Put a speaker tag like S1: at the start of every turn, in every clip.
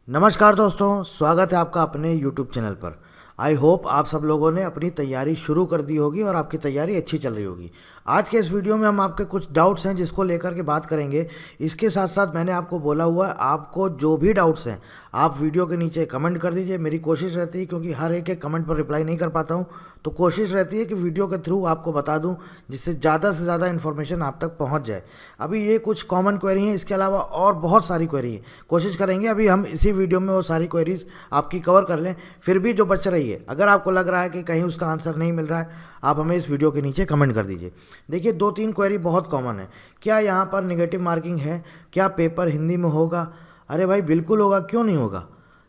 S1: नमस्कार दोस्तों, स्वागत है आपका अपने YouTube चैनल पर। आई होप आप सब लोगों ने अपनी तैयारी शुरू कर दी होगी और आपकी तैयारी अच्छी चल रही होगी। आज के इस वीडियो में हम आपके कुछ डाउट्स हैं जिसको लेकर के बात करेंगे। इसके साथ साथ मैंने आपको बोला हुआ है, आपको जो भी डाउट्स हैं आप वीडियो के नीचे कमेंट कर दीजिए। मेरी कोशिश रहती है, क्योंकि हर एक कमेंट पर रिप्लाई नहीं कर पाता हूँ, तो कोशिश रहती है कि वीडियो के थ्रू आपको बता दूँ जिससे ज़्यादा से ज़्यादा इन्फॉर्मेशन आप तक पहुँच जाए। अभी ये कुछ कॉमन क्वेरी हैं, इसके अलावा और बहुत सारी क्वेरी हैं। कोशिश करेंगे अभी हम इसी वीडियो में वो सारी क्वेरीज आपकी कवर कर लें। फिर भी जो बच रही है, अगर आपको लग रहा है कि कहीं उसका आंसर नहीं मिल रहा है, आप हमें इस वीडियो के नीचे कमेंट कर दीजिए। देखिए, 2-3 क्वेरी बहुत कॉमन है। क्या यहाँ पर नेगेटिव मार्किंग है? क्या पेपर हिंदी में होगा? अरे भाई बिल्कुल होगा, क्यों नहीं होगा।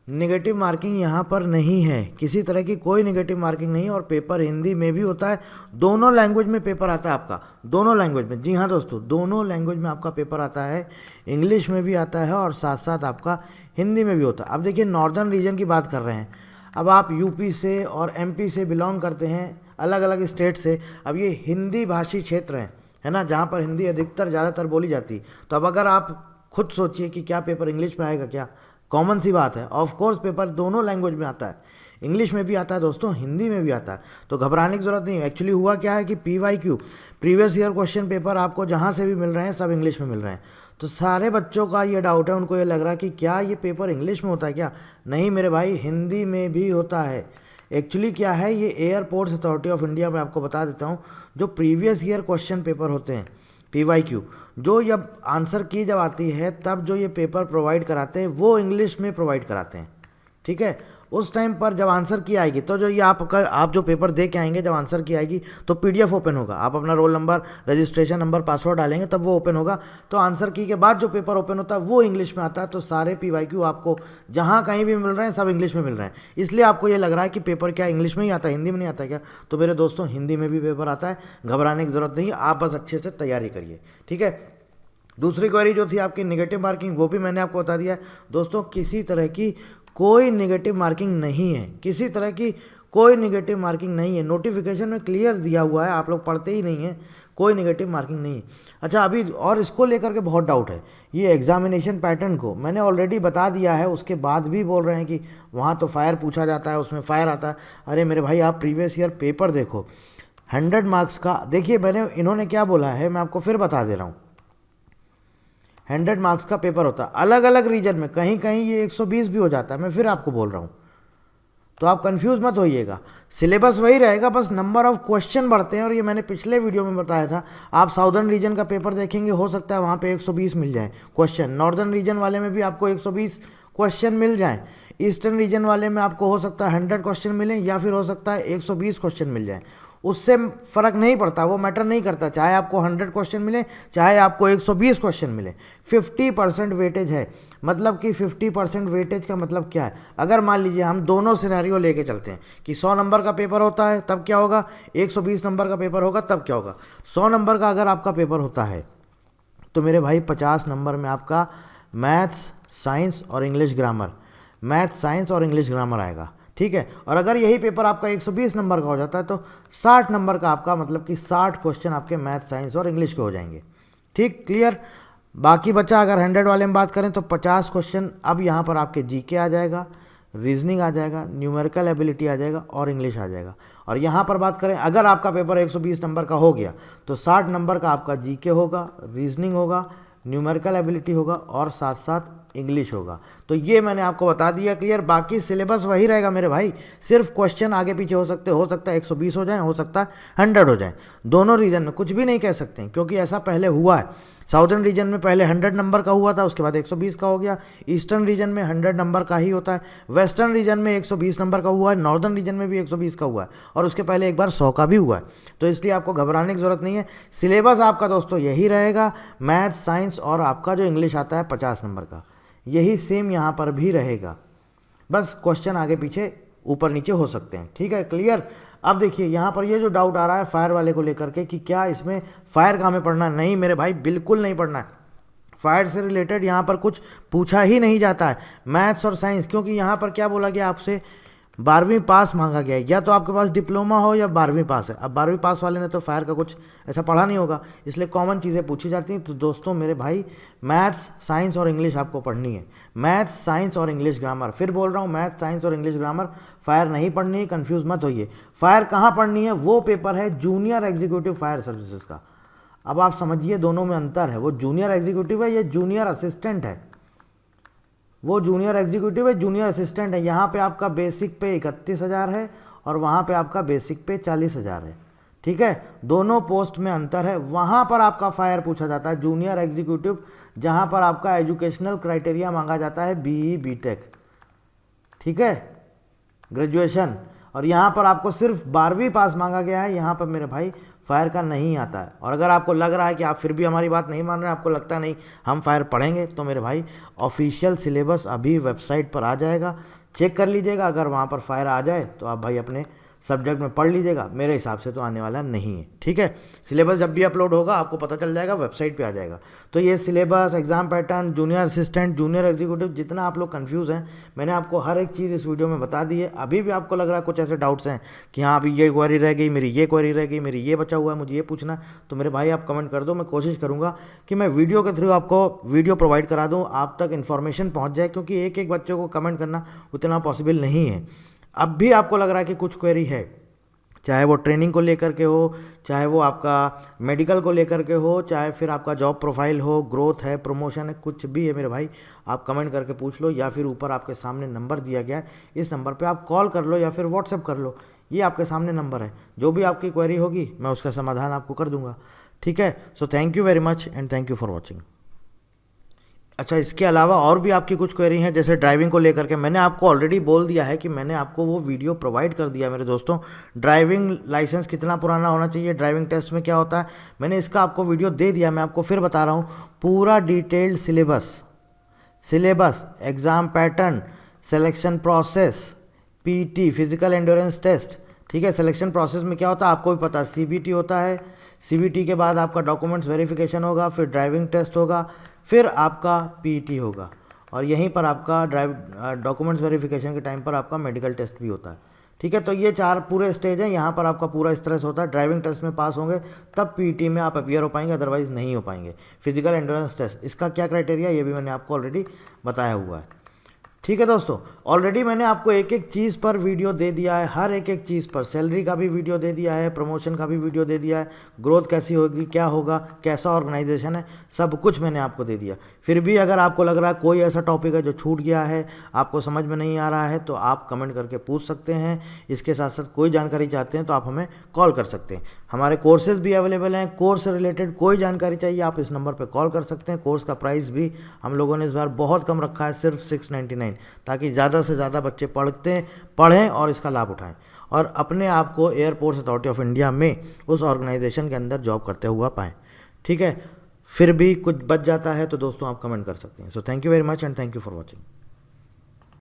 S1: नेगेटिव मार्किंग यहाँ पर नहीं है, किसी तरह की कोई नेगेटिव मार्किंग नहीं है। और पेपर हिंदी में भी होता है, दोनों लैंग्वेज में पेपर आता है आपका, दोनों लैंग्वेज में। जी हाँ दोस्तों, दोनों लैंग्वेज में आपका पेपर आता है, इंग्लिश में भी आता है और साथ साथ आपका हिंदी में भी होता है। अब देखिए, नॉर्दर्न रीजन की बात कर रहे हैं। अब आप यूपी से और एमपी से बिलोंग करते हैं, अलग अलग स्टेट से। अब ये हिंदी भाषी क्षेत्र हैं, है ना, जहाँ पर हिंदी अधिकतर ज़्यादातर बोली जाती है। तो अब अगर आप खुद सोचिए कि क्या पेपर इंग्लिश में आएगा, क्या कॉमन सी बात है। ऑफ कोर्स पेपर दोनों लैंग्वेज में आता है, इंग्लिश में भी आता है दोस्तों, हिंदी में भी आता है। तो घबराने की ज़रूरत नहीं है। एक्चुअली हुआ क्या है कि PYQ previous year question paper आपको जहाँ से भी मिल रहे हैं सब इंग्लिश में मिल रहे हैं। तो सारे बच्चों का ये डाउट है, उनको ये लग रहा है कि क्या ये पेपर इंग्लिश में होता है क्या। नहीं मेरे भाई, हिंदी में भी होता है। एक्चुअली क्या है, ये एयरपोर्ट्स अथॉरिटी ऑफ इंडिया में आपको बता देता हूँ, जो प्रीवियस ईयर क्वेश्चन पेपर होते हैं PYQ, जो जब आंसर की जब आती है तब जो ये पेपर प्रोवाइड कराते हैं वो इंग्लिश में प्रोवाइड कराते हैं। ठीक है, उस टाइम पर जब आंसर की आएगी तो जो ये आप जो पेपर दे के आएंगे, जब आंसर की आएगी तो PDF ओपन होगा। आप अपना roll number, registration number, password डालेंगे तब वो ओपन होगा। तो आंसर की के बाद जो पेपर ओपन होता है वो इंग्लिश में आता है। तो सारे PYQ आपको जहाँ कहीं भी मिल रहे हैं सब इंग्लिश में मिल रहे हैं। इसलिए आपको ये लग रहा है कि पेपर क्या इंग्लिश में ही आता है, हिंदी में नहीं आता क्या। तो मेरे दोस्तों, हिंदी में भी पेपर आता है, घबराने की ज़रूरत नहीं है। आप बस अच्छे से तैयारी करिए, ठीक है। दूसरी क्वेरी जो थी आपकी नेगेटिव मार्किंग, वो भी मैंने आपको बता दिया है दोस्तों। किसी तरह की कोई नेगेटिव मार्किंग नहीं है, किसी तरह की कोई नेगेटिव मार्किंग नहीं है। नोटिफिकेशन में क्लियर दिया हुआ है, आप लोग पढ़ते ही नहीं हैं। कोई नेगेटिव मार्किंग नहीं है। अच्छा, अभी और इसको लेकर के बहुत डाउट है। ये एग्जामिनेशन पैटर्न को मैंने ऑलरेडी बता दिया है, उसके बाद भी बोल रहे हैं कि वहाँ तो फायर पूछा जाता है, उसमें फायर आता है। अरे मेरे भाई, आप प्रीवियस ईयर पेपर देखो, 100 मार्क्स का। देखिए इन्होंने क्या बोला है, मैं आपको फिर बता दे रहा हूँ। 100 मार्क्स का पेपर होता है, अलग अलग रीजन में, कहीं कहीं ये 120 भी हो जाता है। मैं फिर आपको बोल रहा हूँ, तो आप कंफ्यूज मत होइएगा। सिलेबस वही रहेगा, बस नंबर ऑफ क्वेश्चन बढ़ते हैं। और ये मैंने पिछले वीडियो में बताया था। आप साउदर्न रीजन का पेपर देखेंगे, हो सकता है वहाँ पे 120 मिल जाए क्वेश्चन। नॉर्दर्न रीजन वाले में भी आपको 120 क्वेश्चन मिल जाए। ईस्टर्न रीजन वाले में आपको हो सकता है 100 क्वेश्चन मिलें, या फिर हो सकता है 120 क्वेश्चन मिल जाए। उससे फ़र्क नहीं पड़ता, वो मैटर नहीं करता, चाहे आपको 100 क्वेश्चन मिले, चाहे आपको 120 क्वेश्चन मिले। 50% वेटेज है। मतलब कि 50% वेटेज का मतलब क्या है, अगर मान लीजिए हम दोनों सिनेरियो लेके चलते हैं कि 100 नंबर का पेपर होता है तब क्या होगा, 120 नंबर का पेपर होगा तब क्या होगा। 100 नंबर का अगर आपका पेपर होता है तो मेरे भाई 50 नंबर में आपका मैथ्स, साइंस और इंग्लिश ग्रामर, मैथ्स, साइंस और इंग्लिश ग्रामर आएगा, ठीक है। और अगर यही पेपर आपका 120 नंबर का हो जाता है तो 60 नंबर का आपका, मतलब कि 60 क्वेश्चन आपके मैथ, साइंस और इंग्लिश के हो जाएंगे। ठीक, क्लियर। बाकी बचा, अगर 100 वाले में बात करें तो 50 क्वेश्चन अब यहाँ पर आपके GK आ जाएगा, रीजनिंग आ जाएगा, न्यूमेरिकल एबिलिटी आ जाएगा और इंग्लिश आ जाएगा। और यहाँ पर बात करें, अगर आपका पेपर 120 नंबर का हो गया तो 60 नंबर का आपका GK होगा, रीजनिंग होगा, न्यूमेरिकल एबिलिटी होगा और साथ साथ इंग्लिश होगा। तो ये मैंने आपको बता दिया, क्लियर। बाकी सिलेबस वही रहेगा मेरे भाई, सिर्फ क्वेश्चन आगे पीछे हो सकता है 120 हो जाए, हो सकता है 100 हो जाए। दोनों रीजन में कुछ भी नहीं कह सकते हैं, क्योंकि ऐसा पहले हुआ है। साउदर्न रीजन में पहले 100 नंबर का हुआ था, उसके बाद 120 का हो गया। ईस्टर्न रीजन में 100 नंबर का ही होता है। वेस्टर्न रीजन में 120 नंबर का हुआ है। नॉर्दर्न रीजन में भी 120 का हुआ है, और उसके पहले एक बार 100 का भी हुआ है। तो इसलिए आपको घबराने की ज़रूरत नहीं है। सिलेबस आपका दोस्तों यही रहेगा, मैथ, साइंस और आपका जो इंग्लिश आता है 50 नंबर का, यही सेम यहाँ पर भी रहेगा। बस क्वेश्चन आगे पीछे, ऊपर नीचे हो सकते हैं, ठीक है, क्लियर। अब देखिए, यहाँ पर ये जो डाउट आ रहा है फायर वाले को लेकर के कि क्या इसमें फायर का हमें पढ़ना है, नहीं मेरे भाई, बिल्कुल नहीं पढ़ना है। फायर से रिलेटेड यहाँ पर कुछ पूछा ही नहीं जाता है, मैथ्स और साइंस। क्योंकि यहाँ पर क्या बोला गया आपसे, 12वीं पास मांगा गया है, या तो आपके पास डिप्लोमा हो या 12वीं पास है। अब 12वीं पास वाले ने तो फायर का कुछ ऐसा पढ़ा नहीं होगा, इसलिए कॉमन चीज़ें पूछी जाती हैं। तो दोस्तों मेरे भाई, मैथ्स, साइंस और इंग्लिश आपको पढ़नी है। मैथ्स, साइंस और इंग्लिश ग्रामर, फिर बोल रहा हूँ, मैथ्स, साइंस और इंग्लिश ग्रामर फायर नहीं पढ़नी है, कन्फ्यूज़ मत होइए। फायर कहाँ पढ़नी है? वो पेपर है जूनियर एग्जीक्यूटिव फायर सर्विसेज का। अब आप समझिए दोनों में अंतर है, वो जूनियर एग्जीक्यूटिव है, ये जूनियर असिस्टेंट है। वो जूनियर एग्जीक्यूटिव है, जूनियर असिस्टेंट है। यहाँ पे आपका बेसिक पे 31,000 है और वहाँ पे आपका बेसिक पे 40,000 है। ठीक है, दोनों पोस्ट में अंतर है। वहाँ पर आपका फायर पूछा जाता है जूनियर एग्जीक्यूटिव, जहाँ पर आपका एजुकेशनल क्राइटेरिया मांगा जाता है BE BTech, ठीक है, ग्रेजुएशन। और यहाँ पर आपको सिर्फ 12वीं पास मांगा गया है। यहाँ पर मेरे भाई फायर का नहीं आता है। और अगर आपको लग रहा है कि आप फिर भी हमारी बात नहीं मान रहे, आपको लगता है नहीं हम फायर पढ़ेंगे, तो मेरे भाई ऑफिशियल सिलेबस अभी वेबसाइट पर आ जाएगा, चेक कर लीजिएगा। अगर वहाँ पर फायर आ जाए तो आप भाई अपने सब्जेक्ट में पढ़ लीजिएगा। मेरे हिसाब से तो आने वाला नहीं है। ठीक है, सिलेबस जब भी अपलोड होगा आपको पता चल जाएगा, वेबसाइट पे आ जाएगा। तो ये syllabus, exam pattern, junior assistant, junior executive, जितना आप लोग कंफ्यूज हैं, मैंने आपको हर एक चीज़ इस वीडियो में बता दी है। अभी भी आपको लग रहा है कुछ ऐसे डाउट्स हैं कि हाँ अभी ये क्वेरी रह गई, मेरी ये क्वेरी रह गई, मेरी ये बचा हुआ है, मुझे ये पूछना, तो मेरे भाई आप कमेंट कर दो। मैं कोशिश करूँगा कि मैं वीडियो के थ्रू आपको वीडियो प्रोवाइड करा दूँ, आप तक इन्फॉर्मेशन पहुँच जाए, क्योंकि एक एक बच्चे को कमेंट करना उतना पॉसिबल नहीं है। अब भी आपको लग रहा है कि कुछ क्वेरी है, चाहे वो ट्रेनिंग को लेकर के हो, चाहे वो आपका मेडिकल को लेकर के हो, चाहे फिर आपका जॉब प्रोफाइल हो, ग्रोथ है, प्रमोशन है, कुछ भी है मेरे भाई, आप कमेंट करके पूछ लो, या फिर ऊपर आपके सामने नंबर दिया गया है, इस नंबर पे आप कॉल कर लो या फिर व्हाट्सएप कर लो। ये आपके सामने नंबर है, जो भी आपकी क्वेरी होगी मैं उसका समाधान आपको कर दूंगा। ठीक है, so thank you very much and thank you for watching. अच्छा, इसके अलावा और भी आपकी कुछ क्वेरी हैं, जैसे ड्राइविंग को लेकर के मैंने आपको ऑलरेडी बोल दिया है कि मैंने आपको वो वीडियो प्रोवाइड कर दिया मेरे दोस्तों। ड्राइविंग लाइसेंस कितना पुराना होना चाहिए, ड्राइविंग टेस्ट में क्या होता है, मैंने इसका आपको वीडियो दे दिया। मैं आपको फिर बता रहा हूँ, पूरा detailed syllabus, exam pattern, selection process, PT physical endurance test. ठीक है, सिलेक्शन प्रोसेस में क्या होता है आपको भी पता है, CBT होता है, CBT के बाद आपका डॉक्यूमेंट्स वेरिफिकेशन होगा, फिर ड्राइविंग टेस्ट होगा, फिर आपका PT होगा, और यहीं पर आपका डॉक्यूमेंट्स वेरिफिकेशन के टाइम पर आपका मेडिकल टेस्ट भी होता है। ठीक है, तो ये 4 पूरे स्टेज हैं, यहाँ पर आपका पूरा इस तरह से होता है। ड्राइविंग टेस्ट में पास होंगे तब PT में आप अपीयर हो पाएंगे, अदरवाइज नहीं हो पाएंगे। फिजिकल एंड्योरेंस टेस्ट, इसका क्या क्राइटेरिया, ये भी मैंने आपको ऑलरेडी बताया हुआ है। ठीक है दोस्तों, ऑलरेडी मैंने आपको एक एक चीज़ पर वीडियो दे दिया है, हर एक एक चीज़ पर, सैलरी का भी वीडियो दे दिया है, प्रमोशन का भी वीडियो दे दिया है, ग्रोथ कैसी होगी, क्या होगा, कैसा ऑर्गेनाइजेशन है, सब कुछ मैंने आपको दे दिया। फिर भी अगर आपको लग रहा है कोई ऐसा टॉपिक है जो छूट गया है, आपको समझ में नहीं आ रहा है, तो आप कमेंट करके पूछ सकते हैं। इसके साथ साथ कोई जानकारी चाहते हैं तो आप हमें कॉल कर सकते हैं। हमारे कोर्सेज भी अवेलेबल हैं, कोर्स से रिलेटेड कोई जानकारी चाहिए आप इस नंबर पर कॉल कर सकते हैं। कोर्स का प्राइस भी हम लोगों ने इस बार बहुत कम रखा है, सिर्फ 699, ताकि ज़्यादा से ज़्यादा बच्चे पढ़ें और इसका लाभ उठाएं, और अपने आप को एयरपोर्ट्स अथॉरिटी ऑफ इंडिया में उस ऑर्गेनाइजेशन के अंदर जॉब करते हुआ पाएँ। ठीक है, फिर भी कुछ बच जाता है तो दोस्तों आप कमेंट कर सकते हैं। So thank you very much and thank you for watching.